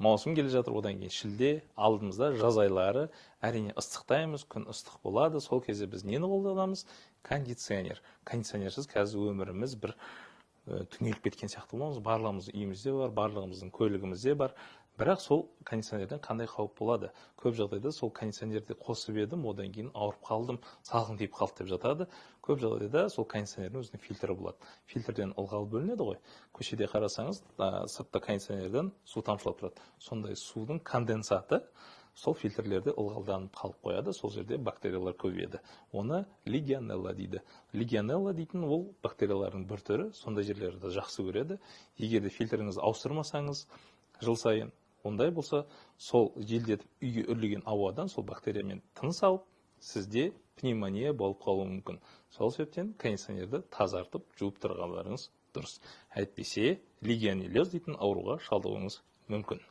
маусым келе жатыр, одан кейін шілде, алдымызда жаз айлары, әрине ыстықтаймыз, күн ыстық болады. Сол кезде біз нені қолданамыз? Кондиционер. Кондиционерсіз қазір өміріміз бір түңеліп кеткен сияқты боламыз. Барлығымыздың үйімізде бар, барлығымыздың көлігімізде бар. Бірақ сол кондиционерден қандай қауіп болады? Көп жағдайда сол кондиционерді қосып едім, одан кейін ауырып қалдым, салқын тиіп қалды деп жатады. Көп жағдайда сол кондиционердің өзінің фильтрі болады. Фильтрден ылғал бөлінеді ғой. Көшеде қарасаңыз, сыртта кондиционерден су тамшылап тұрады. Сондай судың конденсаты сол фильтрлерде ылғалданып қалып қояды, сол жерде бактериялар көбейеді. Оны легионелла дейді. Легионелла дейтін ол бактериялардың бір түрі, сондай жерлерді жақсы көреді. Егер де фильтріңізді ауыстырмасаңыз, жыл сайын ондай болса, сол желдетіп үйге үрлеген ауадан сол бактериямен тыныс алып, сізде пневмония болып қалуы мүмкін. Сол себептен кондиционерді тазартып, жуып тұрғандарыңыз дұрыс. Әйтпесе, легионеллез дейтін ауруға шалдығуыңыз мүмкін.